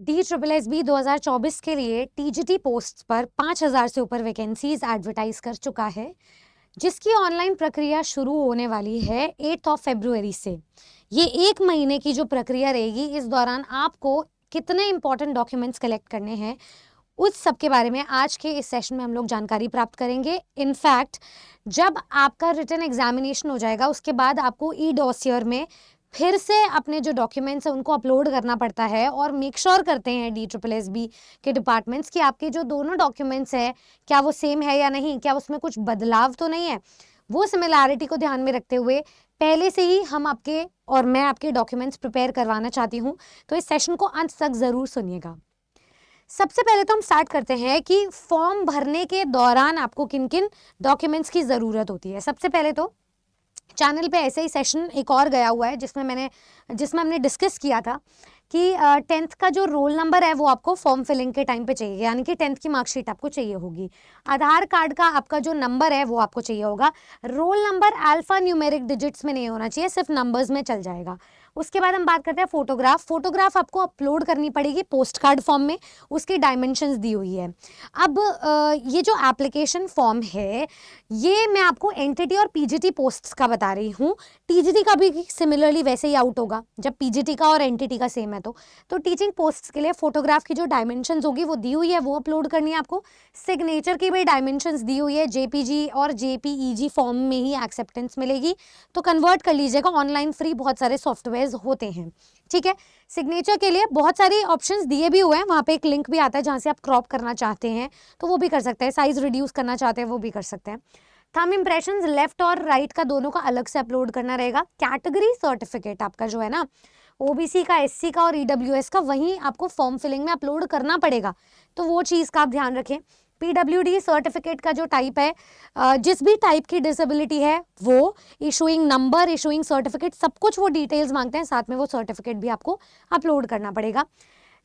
DSSB 2024 के लिए TGT post पर 5,000 से ऊपर वैकेंसीज एडवर्टाइज कर चुका है, जिसकी ऑनलाइन प्रक्रिया शुरू होने वाली है 8 फरवरी से। ये 1 महीने की जो प्रक्रिया रहेगी, इस दौरान आपको कितने इंपॉर्टेंट डॉक्यूमेंट्स कलेक्ट करने हैं, उस सब के बारे में आज के इस सेशन में हम लोग जानकारी प्राप्त करेंगे। इनफैक्ट जब आपका रिटन एग्जामिनेशन हो जाएगा, उसके बाद आपको ई डॉसियर में फिर से अपने जो डॉक्यूमेंट्स हैं उनको अपलोड करना पड़ता है और मेक श्योर करते हैं DSSB के डिपार्टमेंट्स कि आपके जो दोनों डॉक्यूमेंट्स हैं क्या वो सेम है या नहीं, क्या उसमें कुछ बदलाव तो नहीं है। वो सिमिलैरिटी को ध्यान में रखते हुए पहले से ही मैं आपके डॉक्यूमेंट्स प्रिपेयर करवाना चाहती हूँ, तो इस सेशन को अंत तक ज़रूर सुनिएगा। सबसे पहले तो हम स्टार्ट करते हैं कि फॉर्म भरने के दौरान आपको किन किन डॉक्यूमेंट्स की ज़रूरत होती है। सबसे पहले तो चैनल पे ऐसे ही सेशन एक और गया हुआ है जिसमें हमने डिस्कस किया था कि 10th का जो रोल नंबर है वो आपको फॉर्म फिलिंग के टाइम पे चाहिए, यानी कि 10th की मार्कशीट आपको चाहिए होगी। आधार कार्ड का आपका जो नंबर है वो आपको चाहिए होगा। Roll number alpha numeric digits में नहीं होना चाहिए, सिर्फ नंबर्स में चल जाएगा। उसके बाद हम बात करते हैं फोटोग्राफ आपको अपलोड करनी पड़ेगी पोस्ट कार्ड फॉर्म में, उसकी डायमेंशंस दी हुई है। अब ये जो एप्लीकेशन फॉर्म है ये मैं आपको एनटीटी और पीजीटी पोस्ट्स का बता रही हूँ। टीजीटी का भी सिमिलरली वैसे ही आउट होगा जब पीजीटी का और एनटीटी का सेम है। तो टीचिंग पोस्ट्स के लिए फोटोग्राफ की जो डायमेंशंस होगी वो दी हुई है, वो अपलोड करनी है आपको। सिग्नेचर की भी डायमेंशंस दी हुई है, जेपीजी और जेपीईजी फॉर्म में ही एक्सेप्टेंस मिलेगी, तो कन्वर्ट कर लीजिएगा। ऑनलाइन फ्री बहुत सारे सॉफ्टवेयर होते हैं, ठीक है। सिग्नेचर के लिए बहुत सारे ऑप्शंस दिए भी हुए हैं, वहां पे एक लिंक भी आता है जहां से आप क्रॉप करना चाहते हैं तो वो भी कर सकते हैं, साइज रिड्यूस करना चाहते हैं वो भी कर सकते हैं। थंब इंप्रेशंस लेफ्ट और राइट का दोनों का अलग से अपलोड करना रहेगा। कैटेगरी सर्टिफिकेट आपका जो है ना, ओबीसी का, एससी का और ईडब्ल्यूएस का, वहीं आपको फॉर्म फिलिंग में अपलोड करना पड़ेगा, तो वो चीज़ का आप ध्यान रखें। पीडब्ल्यूडी सर्टिफिकेट का जो टाइप है, जिस भी टाइप की डिसेबिलिटी है वो, इशूइंग नंबर, इशूइंग सर्टिफिकेट, सब कुछ वो डिटेल्स मांगते हैं, साथ में वो सर्टिफिकेट भी आपको अपलोड करना पड़ेगा।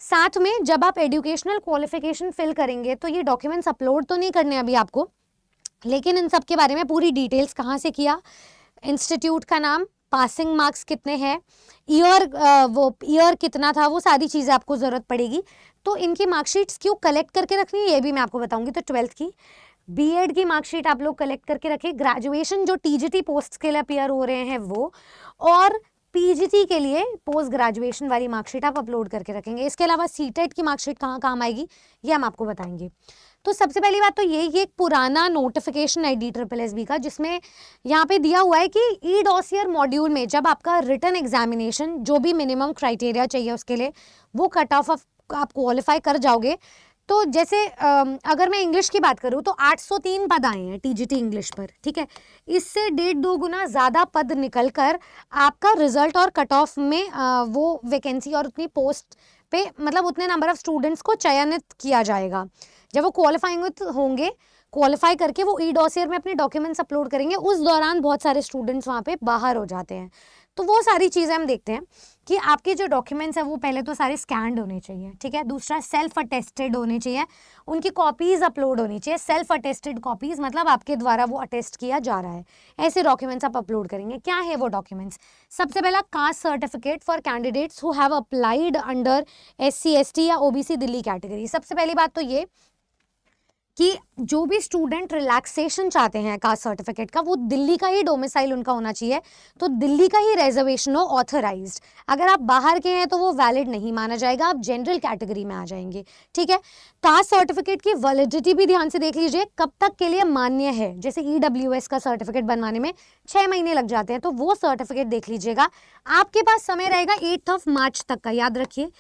साथ में जब आप एजुकेशनल क्वालिफिकेशन फिल करेंगे तो ये डॉक्यूमेंट्स अपलोड तो नहीं करने अभी आपको, लेकिन इन सब के बारे में पूरी डिटेल्स कहाँ से किया, इंस्टीट्यूट का नाम, पासिंग मार्क्स कितने हैं, ईयर कितना था, वो सारी चीज़ें आपको ज़रूरत पड़ेगी। तो इनकी मार्कशीट्स क्यों कलेक्ट करके रखनी है ये भी मैं आपको बताऊंगी। तो 12th की, बीएड की मार्कशीट आप लोग कलेक्ट करके रखें। ग्रेजुएशन जो टीजीटी पोस्ट के लिए अपीयर हो रहे हैं वो, और पीजीटी के लिए पोस्ट ग्रेजुएशन वाली मार्कशीट आप अपलोड करके रखेंगे। इसके अलावा सीटेट की मार्कशीट कहाँ काम आएगी ये हम आपको बताएंगे। तो सबसे पहली बात तो ये एक पुराना नोटिफिकेशन है DSSB का, जिसमें यहाँ पे दिया हुआ है कि ई डॉसियर मॉड्यूल में जब आपका रिटन एग्जामिनेशन जो भी मिनिमम क्राइटेरिया चाहिए उसके लिए वो कट ऑफ आप क्वालिफाई कर जाओगे, तो जैसे अगर मैं इंग्लिश की बात करूँ तो 803 पद आए हैं टीजीटी इंग्लिश पर, ठीक है। इससे 1.5-2 गुना ज़्यादा पद निकल कर आपका रिजल्ट और कट ऑफ में वो वैकेंसी और उतनी पोस्ट पे, मतलब उतने नंबर ऑफ स्टूडेंट्स को चयनित किया जाएगा। जब वो क्वालिफाई करके वो ई डॉसियर में अपने डॉक्यूमेंट्स अपलोड करेंगे, उस दौरान बहुत सारे स्टूडेंट्स वहाँ पे बाहर हो जाते हैं। तो वो सारी चीज़ें हम देखते हैं कि आपके जो डॉक्यूमेंट्स हैं वो पहले तो सारे स्कैन्ड होने चाहिए, ठीक है। दूसरा, सेल्फ अटेस्टेड होने चाहिए, उनकी कॉपीज़ अपलोड होनी चाहिए। सेल्फ अटेस्टेड कॉपीज़ मतलब आपके द्वारा वो अटेस्ट किया जा रहा है, ऐसे डॉक्यूमेंट्स आप अपलोड करेंगे। क्या है वो डॉक्यूमेंट्स? सबसे पहला, caste certificate for candidates who have applied under SC ST या OBC दिल्ली कैटेगरी। सबसे पहली बात तो ये कि जो भी स्टूडेंट रिलैक्सेशन चाहते हैं कास्ट सर्टिफिकेट का, वो दिल्ली का ही डोमिसाइल उनका होना चाहिए, तो दिल्ली का ही रिजर्वेशन हो ऑथराइज्ड। अगर आप बाहर के हैं तो वो वैलिड नहीं माना जाएगा, आप जनरल कैटेगरी में आ जाएंगे, ठीक है। कास्ट सर्टिफिकेट की वैलिडिटी भी ध्यान से देख लीजिए, कब तक के लिए मान्य है। जैसे EWS का सर्टिफिकेट बनवाने में 6 महीने लग जाते हैं, तो वो सर्टिफिकेट देख लीजिएगा। आपके पास समय रहेगा 8 मार्च तक का, याद रखिए।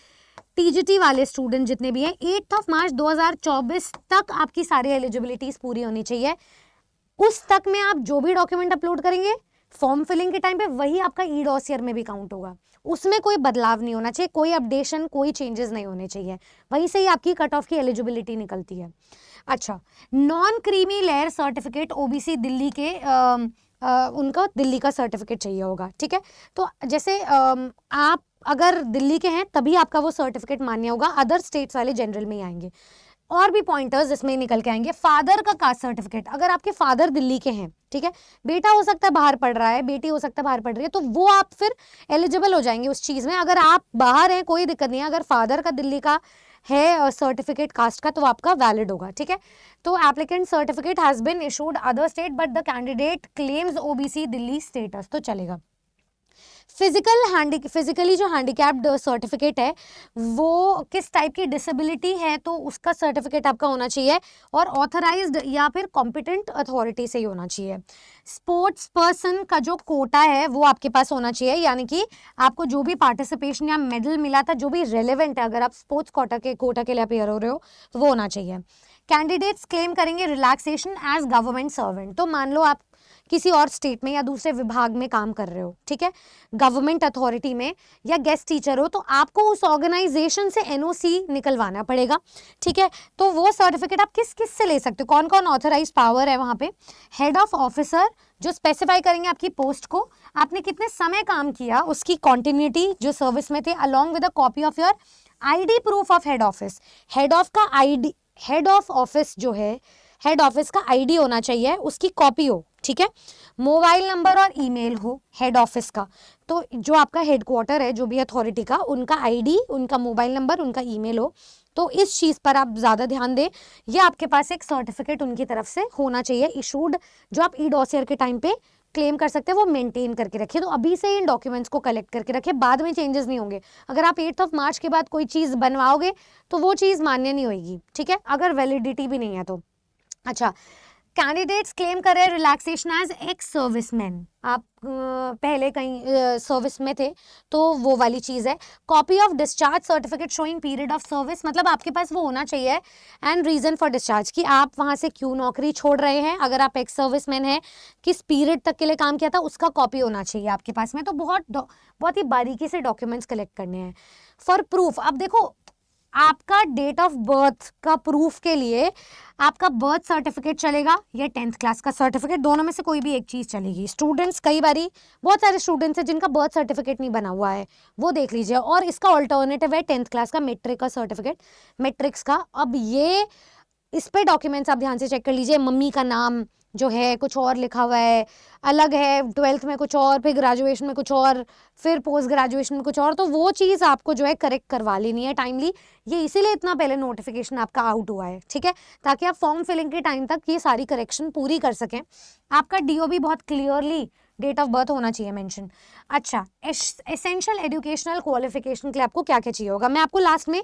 टीजीटी वाले स्टूडेंट जितने भी हैं, 8 मार्च 2024 तक आपकी सारी एलिजिबिलिटीज पूरी होनी चाहिए। उस तक में आप जो भी डॉक्यूमेंट अपलोड करेंगे फॉर्म फिलिंग के टाइम पे, वही आपका ई डॉसियर में भी काउंट होगा। उसमें कोई बदलाव नहीं होना चाहिए, कोई अपडेशन, कोई चेंजेस नहीं होने चाहिए, वहीं से ही आपकी कट ऑफ की एलिजिबिलिटी निकलती है। अच्छा, non creamy layer certificate OBC Delhi के उनका दिल्ली का सर्टिफिकेट चाहिए होगा, ठीक है। तो जैसे आप अगर दिल्ली के हैं तभी आपका वो सर्टिफिकेट मान्य होगा, अदर स्टेट्स वाले जनरल में ही आएंगे। और भी पॉइंटर्स इसमें निकल के आएंगे। फादर का कास्ट सर्टिफिकेट, अगर आपके फादर दिल्ली के हैं, ठीक है, बेटा हो सकता है बाहर पढ़ रहा है, बेटी हो सकता है बाहर पढ़ रही है, तो वो आप फिर एलिजिबल हो जाएंगे उस चीज में। अगर आप बाहर हैं कोई दिक्कत नहीं है, अगर फादर का दिल्ली का है सर्टिफिकेट कास्ट का तो आपका वैलिड होगा, ठीक है। तो applicant certificate has been issued other state but the candidate claims OBC Delhi status, तो चलेगा। फिजिकली जो हैंडीकैप्ड सर्टिफिकेट है वो किस टाइप की डिसेबिलिटी है तो उसका सर्टिफिकेट आपका होना चाहिए, और ऑथराइज्ड या फिर कॉम्पिटेंट अथॉरिटी से ही होना चाहिए। स्पोर्ट्स पर्सन का जो कोटा है वो आपके पास होना चाहिए, यानी कि आपको जो भी पार्टिसिपेशन या मेडल मिला था जो भी रेलेवेंट है, अगर आप स्पोर्ट्स कोटा के लिए अपेयर हो रहे हो तो वो होना चाहिए। कैंडिडेट्स क्लेम करेंगे रिलैक्सेशन एज गवर्नमेंट सर्वेंट, तो मान लो आप किसी और स्टेट में या दूसरे विभाग में काम कर रहे हो, ठीक है, गवर्नमेंट अथॉरिटी में, या गेस्ट टीचर हो, तो आपको उस ऑर्गेनाइजेशन से एनओसी निकलवाना पड़ेगा, ठीक है। तो वो सर्टिफिकेट आप किस किस से ले सकते हो, कौन कौन ऑथराइज पावर है वहां पे? हेड ऑफ ऑफिसर जो स्पेसिफाई करेंगे आपकी पोस्ट को, आपने कितने समय काम किया, उसकी कॉन्टिन्यूटी जो सर्विस में थे, along with a copy of your ID proof of head office. Head of का आईडी, हेड ऑफ ऑफिस जो है, हेड ऑफिस का आईडी होना चाहिए, उसकी कॉपी हो, ठीक है। मोबाइल नंबर और ईमेल हो हेड ऑफिस का, तो जो आपका हेडक्वार्टर है जो भी अथॉरिटी का, उनका आईडी, उनका मोबाइल नंबर, उनका ईमेल हो, तो इस चीज़ पर आप ज़्यादा ध्यान दें। ये आपके पास एक सर्टिफिकेट उनकी तरफ से होना चाहिए इशूड, जो आप ई डॉसियर के टाइम पे क्लेम कर सकते हैं, वो मेंटेन करके रखिए। तो अभी से इन डॉक्यूमेंट्स को कलेक्ट करके रखिए, बाद में चेंजेस नहीं होंगे। अगर आप 8 मार्च के बाद कोई चीज़ बनवाओगे तो वो चीज़ मान्य नहीं होगी, ठीक है, अगर वैलिडिटी भी नहीं है तो। अच्छा, कैंडिडेट्स क्लेम कर रहे हैं रिलैक्सेशन एज एक्स सर्विसमैन, आप पहले कहीं सर्विस में थे तो वो वाली चीज़ है। Copy of discharge certificate showing period of service, मतलब आपके पास वो होना चाहिए एंड रीजन फॉर डिस्चार्ज, कि आप वहाँ से क्यों नौकरी छोड़ रहे हैं, अगर आप एक्स सर्विसमैन हैं, किस पीरियड तक के लिए काम किया था, उसका कॉपी होना चाहिए आपके पास में। तो बहुत ही बारीकी से डॉक्यूमेंट्स कलेक्ट करने हैं। फॉर प्रूफ, अब देखो आपका डेट ऑफ बर्थ का प्रूफ के लिए आपका बर्थ सर्टिफिकेट चलेगा या 10th क्लास का सर्टिफिकेट, दोनों में से कोई भी एक चीज़ चलेगी। स्टूडेंट्स, कई बारी बहुत सारे स्टूडेंट्स हैं जिनका बर्थ सर्टिफिकेट नहीं बना हुआ है, वो देख लीजिए। और इसका ऑल्टरनेटिव है 10th क्लास का मैट्रिक का सर्टिफिकेट, मैट्रिक्स का। अब ये इस पे डॉक्यूमेंट्स आप ध्यान से चेक कर लीजिए। मम्मी का नाम जो है कुछ और लिखा हुआ है, अलग है, 12th में कुछ और, फिर ग्रेजुएशन में कुछ और, फिर पोस्ट ग्रेजुएशन में कुछ और, तो वो चीज़ आपको जो है करेक्ट करवा लेनी है टाइमली। ये इसीलिए इतना पहले नोटिफिकेशन आपका आउट हुआ है, ठीक है, ताकि आप फॉर्म फिलिंग के टाइम तक ये सारी करेक्शन पूरी कर सकें। आपका डीओ भी बहुत क्लियरली डेट ऑफ बर्थ होना चाहिए मेंशन। अच्छा, एसेंशियल एजुकेशनल क्वालिफिकेशन के लिए आपको क्या क्या चाहिए होगा, मैं आपको लास्ट में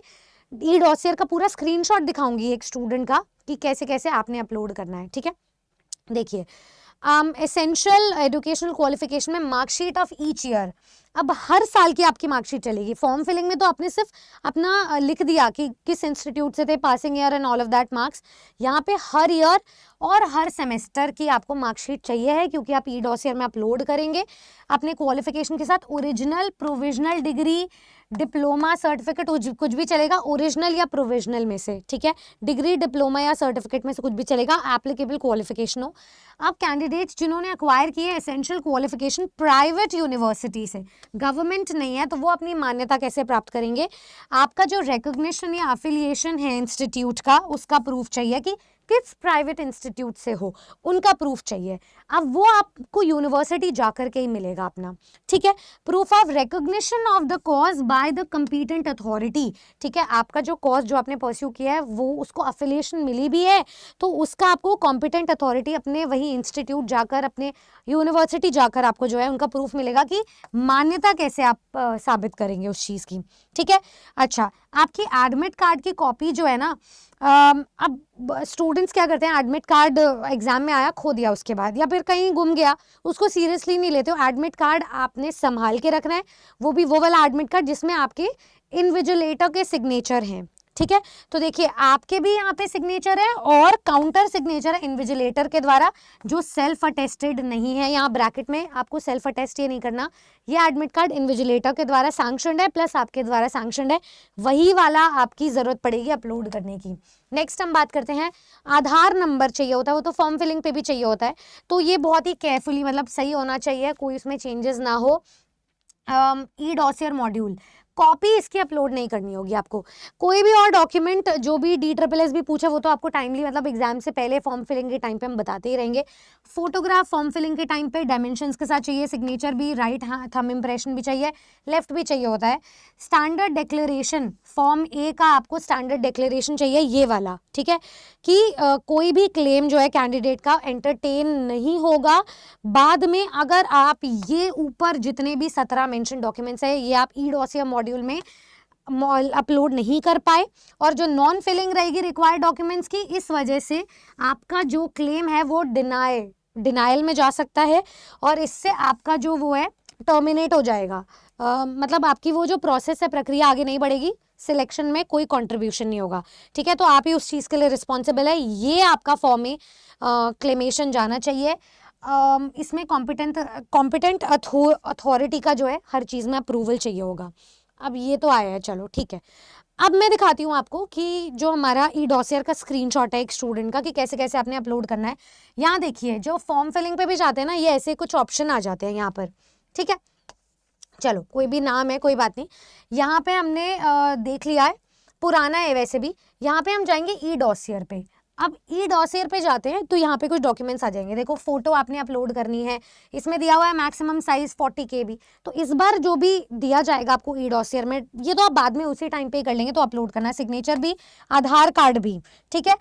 ई डॉसियर का पूरा स्क्रीनशॉट दिखाऊंगी एक स्टूडेंट का, कि कैसे कैसे आपने अपलोड करना है, ठीक है। देखिए, एसेंशियल एजुकेशनल क्वालिफिकेशन में मार्कशीट ऑफ ईच ईयर, अब हर साल की आपकी मार्कशीट चलेगी। फॉर्म फिलिंग में तो आपने सिर्फ अपना लिख दिया कि किस इंस्टीट्यूट से थे, passing year and all of that marks. यहाँ पे हर ईयर और हर सेमेस्टर की आपको मार्कशीट चाहिए है, क्योंकि आप ई डॉसियर में अपलोड करेंगे अपने क्वालिफिकेशन के साथ। Original, provisional degree, diploma, certificate, कुछ भी चलेगा, ओरिजिनल या प्रोविजनल में से, ठीक है। डिग्री, डिप्लोमा या सर्टिफिकेट में से कुछ भी चलेगा, एप्लीकेबल क्वालिफिकेशन हो। अब कैंडिडेट्स जिन्होंने अक्वायर किए एसेंशियल क्वालिफिकेशन प्राइवेट यूनिवर्सिटी से, गवर्नमेंट नहीं है, तो वो अपनी मान्यता कैसे प्राप्त करेंगे? आपका जो रिकॉग्निशन या अफिलिएशन है इंस्टीट्यूट का, उसका प्रूफ चाहिए कि किस प्राइवेट इंस्टीट्यूट से हो, उनका प्रूफ चाहिए। अब वो आपको यूनिवर्सिटी जाकर के ही मिलेगा अपना, ठीक है। Proof of recognition of the cause by the competent authority, ठीक है, आपका जो कॉज जो आपने परस्यू किया है वो उसको अफिलिएशन मिली भी है, तो उसका आपको कॉम्पिटेंट अथॉरिटी अपने वही इंस्टीट्यूट जाकर, अपने यूनिवर्सिटी जाकर आपको जो है उनका प्रूफ मिलेगा कि मान्यता कैसे आप साबित करेंगे उस चीज़ की, ठीक है। अच्छा, आपकी एडमिट कार्ड की कॉपी जो है ना, अब स्टूडेंट्स क्या करते हैं, एडमिट कार्ड एग्जाम में आया, खो दिया उसके बाद, या फिर कहीं गुम गया, उसको सीरियसली नहीं लेते हो। एडमिट कार्ड आपने संभाल के रखना है, वो भी वो वाला एडमिट कार्ड जिसमें आपके इन्विजिलेटर के सिग्नेचर हैं, ठीक है। तो देखिए, आपके भी यहाँ पे सिग्नेचर है और काउंटर सिग्नेचर है इन्विजिलेटर के द्वारा, जो सेल्फ अटेस्टेड नहीं है। यहाँ ब्रैकेट में आपको सेल्फ अटेस्ट ये नहीं करना, ये एडमिट कार्ड इन्विजिलेटर के द्वारा सैंक्शनड है प्लस आपके द्वारा सैंक्शनड है, वही वाला आपकी ज़रूरत पड़ेगी अपलोड करने की। नेक्स्ट हम बात करते हैं, आधार नंबर चाहिए होता है, वो तो फॉर्म फिलिंग पे भी चाहिए होता है, तो ये बहुत ही केयरफुली, मतलब सही होना चाहिए, कोई उसमें चेंजेस ना हो। ई डॉसियर मॉड्यूल कॉपी इसकी अपलोड नहीं करनी होगी आपको। कोई भी और डॉक्यूमेंट जो भी DSSS पूछे वो तो आपको टाइमली मतलब एग्जाम से पहले फॉर्म फिलिंग के टाइम पे हम बताते ही रहेंगे। फोटोग्राफ फॉर्म फिलिंग के टाइम पे डायमेंशंस के साथ चाहिए, सिग्नेचर भी, राइट थंब इम्प्रेशन भी चाहिए, लेफ्ट भी चाहिए होता है। स्टैंडर्ड डिक्लेरेशन, फॉर्म ए का आपको स्टैंडर्ड डिक्लेरेशन चाहिए ये वाला, ठीक है, कि कोई भी क्लेम जो है कैंडिडेट का एंटरटेन नहीं होगा बाद में अगर आप ये ऊपर जितने भी 17 मेंशन डॉक्यूमेंट्स है ये आप ई डॉसियर मॉड्यूल में अपलोड नहीं कर पाए और जो नॉन फिलिंग रहेगी रिक्वायर्ड डॉक्यूमेंट्स की, इस वजह से आपका जो क्लेम है वो डिनायल में जा सकता है और इससे आपका जो वो है टर्मिनेट हो जाएगा। मतलब आपकी वो जो प्रोसेस है, प्रक्रिया आगे नहीं बढ़ेगी, सिलेक्शन में कोई कंट्रीब्यूशन नहीं होगा, ठीक है। तो आप ही उस चीज़ के लिए रिस्पॉन्सिबल है, ये आपका फॉर्म में क्लेमेशन जाना चाहिए। इसमें कॉम्पिटेंट अथॉरिटी का जो है हर चीज़ में अप्रूवल चाहिए होगा। अब ये तो आया है, चलो ठीक है। अब मैं दिखाती हूँ आपको कि जो हमारा ई डॉसियर का स्क्रीनशॉट है एक स्टूडेंट का कि कैसे कैसे आपने अपलोड करना है। यहाँ देखिए जो फॉर्म फिलिंग पे भी जाते हैं ना, ये ऐसे कुछ ऑप्शन आ जाते हैं यहाँ पर, ठीक है। चलो कोई भी नाम है, कोई बात नहीं। यहाँ पे हमने देख लिया है, पुराना है वैसे भी। यहाँ पे हम जाएंगे ई डॉसियर पे। अब ई डॉसियर पे जाते हैं तो यहाँ पे कुछ डॉक्यूमेंट्स आ जाएंगे। देखो फोटो आपने अपलोड करनी है, इसमें दिया हुआ है मैक्सिमम साइज 40 KB। तो इस बार जो भी दिया जाएगा आपको ई डॉसियर में, ये तो आप बाद में उसी टाइम पे ही कर लेंगे, तो अपलोड करना है, सिग्नेचर भी, आधार कार्ड भी, ठीक है।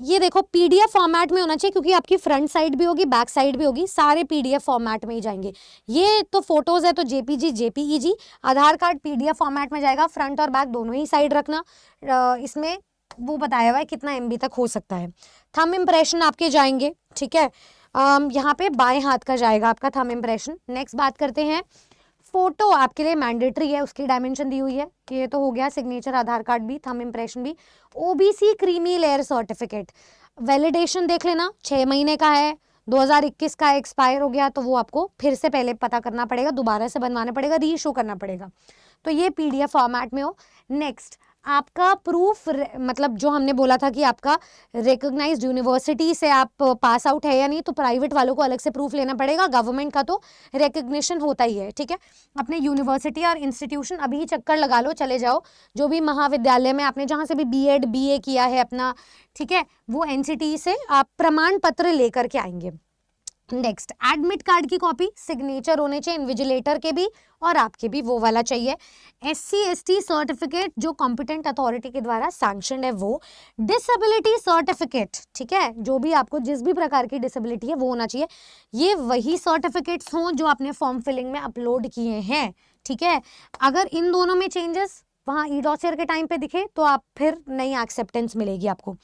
ये देखो PDF फॉर्मेट में होना चाहिए क्योंकि आपकी फ्रंट साइड भी होगी, बैक साइड भी होगी, सारे PDF फॉर्मेट में ही जाएंगे। ये तो फोटोज है तो JPG JPEG, आधार कार्ड PDF फॉर्मेट में जाएगा, फ्रंट और बैक दोनों ही साइड रखना। इसमें वो बताया हुआ है कितना MB तक हो सकता है। थंब इम्प्रेशन आपके जाएंगे, ठीक है। यहाँ पे बाएं हाथ का जाएगा आपका थंब इम्प्रेशन। नेक्स्ट बात करते हैं, फोटो आपके लिए मैंडेटरी है, उसकी डायमेंशन दी हुई है, ये तो हो गया। सिग्नेचर, आधार कार्ड भी, थंब इम्प्रेशन भी। OBC creamy layer certificate validation देख लेना, 6 महीने का है, 2021 का एक्सपायर हो गया तो वो आपको फिर से पहले पता करना पड़ेगा, दोबारा से बनवाना पड़ेगा, री इशू करना पड़ेगा। तो ये PDF फॉर्मेट में हो। नेक्स्ट आपका प्रूफ, मतलब जो हमने बोला था कि आपका रिकॉग्नाइज्ड यूनिवर्सिटी से आप पास आउट है या नहीं, तो प्राइवेट वालों को अलग से प्रूफ लेना पड़ेगा, गवर्नमेंट का तो रिकॉग्निशन होता ही है, ठीक है। अपने यूनिवर्सिटी और इंस्टीट्यूशन अभी चक्कर लगा लो, चले जाओ, जो भी महाविद्यालय में आपने जहाँ से भी BEd BA किया है अपना, ठीक है, वो NCT से आप प्रमाण पत्र लेकर के आएंगे। नेक्स्ट एडमिट कार्ड की कॉपी, सिग्नेचर होने चाहिए, इन्विजिलेटर के भी और आपके भी, वो वाला चाहिए। SC ST सर्टिफिकेट जो कॉम्पिटेंट अथॉरिटी के द्वारा सैंक्शनड है वो। डिसेबिलिटी सर्टिफिकेट, ठीक है, जो भी आपको जिस भी प्रकार की डिसेबिलिटी है वो होना चाहिए। ये वही सर्टिफिकेट्स हों जो आपने फॉर्म फिलिंग में अपलोड किए हैं, ठीक है। अगर इन दोनों में चेंजेस वहाँ ई डॉसियर के टाइम पे दिखे तो आप फिर नई एक्सेप्टेंस मिलेगी आपको।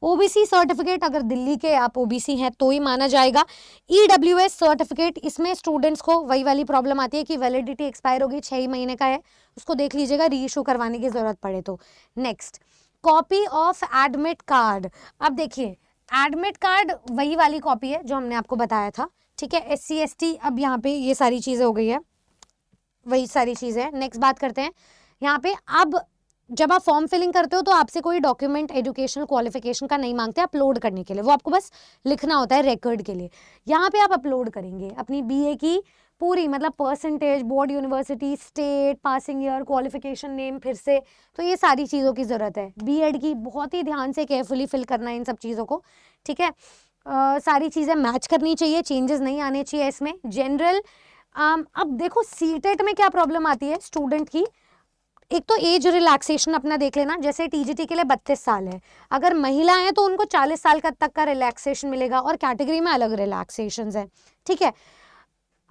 OBC सर्टिफिकेट, अगर दिल्ली के आप OBC हैं तो ही माना जाएगा। EWS सर्टिफिकेट, इसमें स्टूडेंट्स को वही वाली प्रॉब्लम आती है कि वैलिडिटी एक्सपायर होगी, 6 महीने का है, उसको देख लीजिएगा, री इशू करवाने की जरूरत पड़े तो। Next copy of admit card. अब देखिए एडमिट कार्ड वही वाली कॉपी है जो हमने आपको बताया था, ठीक है। SC ST, अब यहाँ पे ये सारी चीजें हो गई है, वही सारी चीजें हैं। नेक्स्ट बात करते हैं यहाँ पे, अब जब आप फॉर्म फिलिंग करते हो तो आपसे कोई डॉक्यूमेंट एजुकेशनल क्वालिफिकेशन का नहीं मांगते अपलोड करने के लिए, वो आपको बस लिखना होता है रिकॉर्ड के लिए। यहाँ पे आप अपलोड करेंगे अपनी BA की पूरी, मतलब percentage, board, university, state, passing year, qualification name, फिर से, तो ये सारी चीज़ों की ज़रूरत है। BEd की बहुत ही ध्यान से केयरफुली फिल करना है इन सब चीज़ों को, ठीक है। सारी चीज़ें मैच करनी चाहिए, चेंजेस नहीं आने चाहिए इसमें। जनरल, अब देखो CTET में क्या प्रॉब्लम आती है स्टूडेंट की, एक तो एज रिलैक्सेशन अपना देख लेना, जैसे TGT के लिए 32 साल है, अगर महिला है तो उनको 40 साल का तक का रिलैक्सेशन मिलेगा और कैटेगरी में अलग रिलैक्सेशंस है, ठीक है।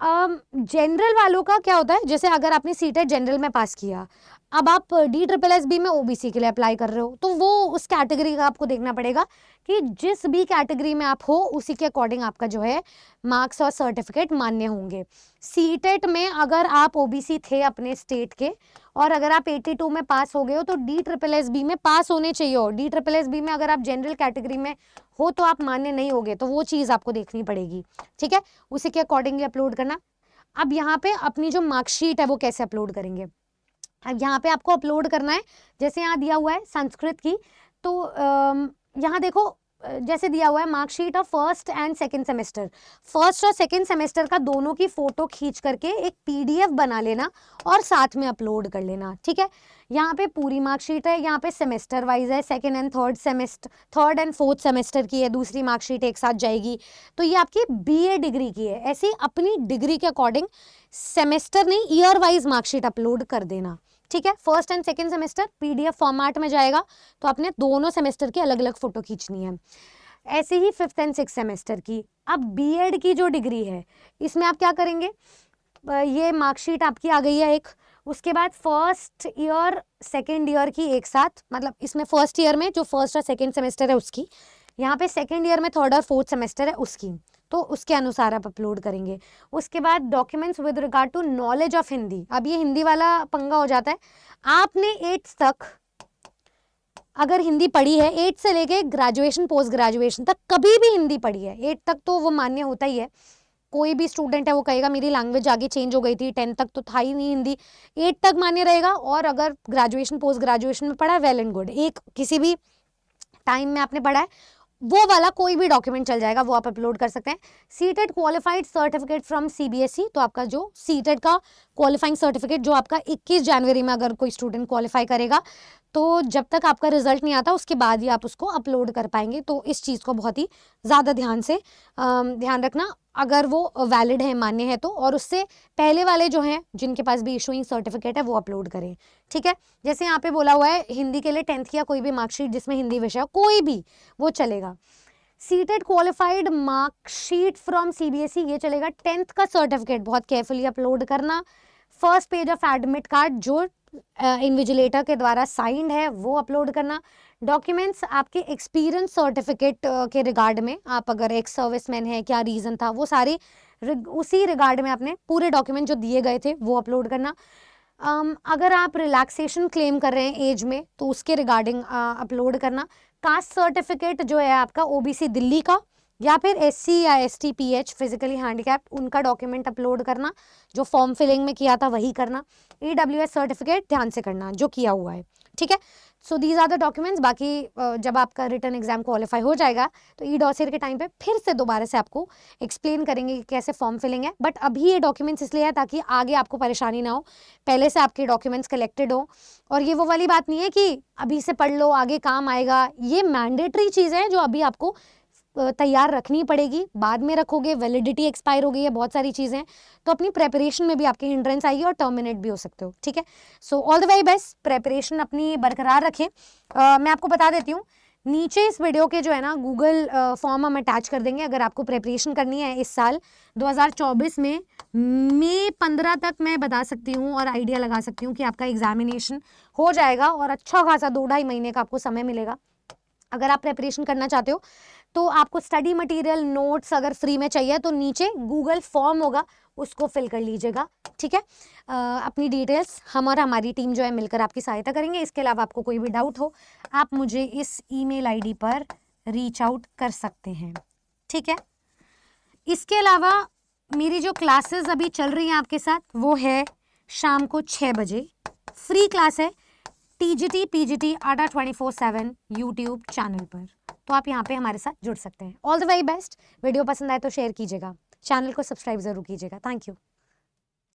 जनरल वालों का क्या होता है, जैसे अगर आपने CTET जनरल में पास किया, अब आप DSSSB में OBC के लिए अप्लाई कर रहे हो, तो वो उस कैटेगरी का आपको देखना पड़ेगा कि जिस भी कैटेगरी में आप हो उसी के अकॉर्डिंग आपका जो है मार्क्स और सर्टिफिकेट मान्य होंगे। CTET में अगर आप OBC थे अपने स्टेट के और अगर आप 82 में पास हो गए हो तो DSSSB में पास होने चाहिए हो। DSSSB में अगर आप जनरल कैटेगरी में हो तो आप मान्य नहीं होगे, तो वो चीज़ आपको देखनी पड़ेगी, ठीक है, उसी के अकॉर्डिंगली अपलोड करना। अब यहाँ पे अपनी जो मार्कशीट है वो कैसे अपलोड करेंगे, अब यहाँ पे आपको अपलोड करना है, जैसे यहाँ दिया हुआ है संस्कृत की, तो यहाँ देखो जैसे दिया हुआ है marksheet of first and second semester, first और सेकंड सेमेस्टर का दोनों की फोटो खींच करके एक पीडीएफ बना लेना और साथ में अपलोड कर लेना, ठीक है। यहाँ पे पूरी मार्कशीट है, यहाँ पे सेमेस्टर वाइज है, second and third and fourth semester की है, दूसरी मार्कशीट एक साथ जाएगी। तो ये आपकी बीए डिग्री की है। ऐसे ही अपनी डिग्री के अकॉर्डिंग सेमेस्टर नहीं, ईयर वाइज मार्कशीट अपलोड कर देना, ठीक है। First and second semester PDF format में जाएगा, तो आपने दोनों सेमेस्टर की अलग अलग फोटो खींचनी है। ऐसे ही फिफ्थ एंड सिक्स सेमेस्टर की। अब बीएड की जो डिग्री है इसमें आप क्या करेंगे, ये मार्कशीट आपकी आ गई है एक, उसके बाद फर्स्ट ईयर सेकेंड ईयर की एक साथ, मतलब इसमें फर्स्ट ईयर में जो फर्स्ट और सेकेंड सेमेस्टर है उसकी, यहाँ पे सेकेंड ईयर में थर्ड और फोर्थ सेमेस्टर है उसकी, तो उसके अनुसार आप अपलोड करेंगे। उसके बाद documents with regard to knowledge of Hindi. अब ये हिंदी वाला पंगा हो जाता है, आपने 8th तक अगर हिंदी पढ़ी है, 8 से लेके ग्रेजुएशन पोस्ट ग्रेजुएशन तक कभी भी हिंदी पढ़ी है, 8 तक तो वो मान्य होता ही है। कोई भी स्टूडेंट है वो कहेगा मेरी लैंग्वेज आगे चेंज हो गई थी, 10 तक तो था ही नहीं हिंदी, 8 तक मान्य रहेगा। और अगर ग्रेजुएशन पोस्ट ग्रेजुएशन में पढ़ा है, वेल एंड गुड, एक किसी भी टाइम में आपने पढ़ा है, वो वाला कोई भी डॉक्यूमेंट चल जाएगा, वो आप अपलोड कर सकते हैं। CTET qualified certificate from CBSE, तो आपका जो सीटेट का क्वालिफाइंग सर्टिफिकेट जो आपका 21 जनवरी में अगर कोई स्टूडेंट क्वालिफाई करेगा, तो जब तक आपका रिजल्ट नहीं आता उसके बाद ही आप उसको अपलोड कर पाएंगे। तो इस चीज़ को बहुत ही ज़्यादा ध्यान से ध्यान रखना, अगर वो वैलिड है, मान्य है तो, और उससे पहले वाले जो हैं जिनके पास भी इशूइंग सर्टिफिकेट है वो अपलोड करें, ठीक है। जैसे यहाँ पे बोला हुआ है हिंदी के लिए 10th या कोई भी मार्कशीट जिसमें हिंदी विषय हो, कोई भी वो चलेगा। CTET qualified marksheet from CBSE, ये चलेगा। 10th का सर्टिफिकेट बहुत केयरफुली अपलोड करना। First page of admit card जो इन्विजिलेटर के द्वारा साइंड है वो अपलोड करना। डॉक्यूमेंट्स आपके एक्सपीरियंस सर्टिफिकेट के रिगार्ड में, आप अगर एक सर्विसमैन है, क्या रीज़न था, वो सारे उसी रिगार्ड में आपने पूरे डॉक्यूमेंट जो दिए गए थे वो अपलोड करना। अगर आप रिलैक्सेशन क्लेम कर रहे हैं एज में तो उसके रिगार्डिंग अपलोड करना। कास्ट सर्टिफिकेट जो है आपका ओबीसी दिल्ली का, या फिर एससी या एसटी पीएच फिजिकली हैंडीकैप, उनका डॉक्यूमेंट अपलोड करना, जो फॉर्म फिलिंग में किया था वही करना। ईडब्ल्यूएस सर्टिफिकेट ध्यान से करना जो किया हुआ है, ठीक है। So these are the documents. बाकी जब आपका रिटर्न एग्जाम क्वालिफाई हो जाएगा तो ई डॉसियर के टाइम पे फिर से दोबारा से आपको एक्सप्लेन करेंगे कि कैसे फॉर्म फिलिंग है। बट अभी ये डॉक्यूमेंट्स इसलिए है ताकि आगे आपको परेशानी ना हो, पहले से आपके डॉक्यूमेंट्स कलेक्टेड हो। और ये वो वाली बात नहीं है कि अभी से पढ़ लो आगे काम आएगा, ये मैंडेटरी चीज़ें हैं जो अभी आपको तैयार रखनी पड़ेगी, बाद में रखोगे वैलिडिटी एक्सपायर हो गई है, बहुत सारी चीज़ें, तो अपनी प्रेपरेशन में भी आपकी हिंड्रेंस आएगी और टर्मिनेट भी हो सकते हो, ठीक है। So all the very best, preparation अपनी बरकरार रखें। मैं आपको बता देती हूँ, नीचे इस वीडियो के जो है ना गूगल फॉर्म हम अटैच कर देंगे। अगर आपको प्रेपरेशन करनी है इस साल 2024 में मई 15 तक, मैं बता सकती हूँ और आइडिया लगा सकती हूँ कि आपका एग्जामिनेशन हो जाएगा और अच्छा खासा 2-2.5 महीने का आपको समय मिलेगा। अगर आप प्रेपरेशन करना चाहते हो तो आपको स्टडी मटेरियल नोट्स अगर फ्री में चाहिए तो नीचे गूगल फॉर्म होगा, उसको फिल कर लीजिएगा, ठीक है। अपनी डिटेल्स हम और हमारी टीम जो है मिलकर आपकी सहायता करेंगे। इसके अलावा आपको कोई भी डाउट हो आप मुझे इस ईमेल आईडी पर रीच आउट कर सकते हैं, ठीक है। इसके अलावा मेरी जो क्लासेस अभी चल रही हैं आपके साथ वो है शाम को 6 बजे, फ्री क्लास है, टीजीटी पीजीटी आटा 24/7 यूट्यूब चैनल पर, तो आप यहाँ पे हमारे साथ जुड़ सकते हैं। All the very best. Video पसंद आए तो शेयर कीजिएगा, चैनल को सब्सक्राइब जरूर कीजिएगा। Thank you.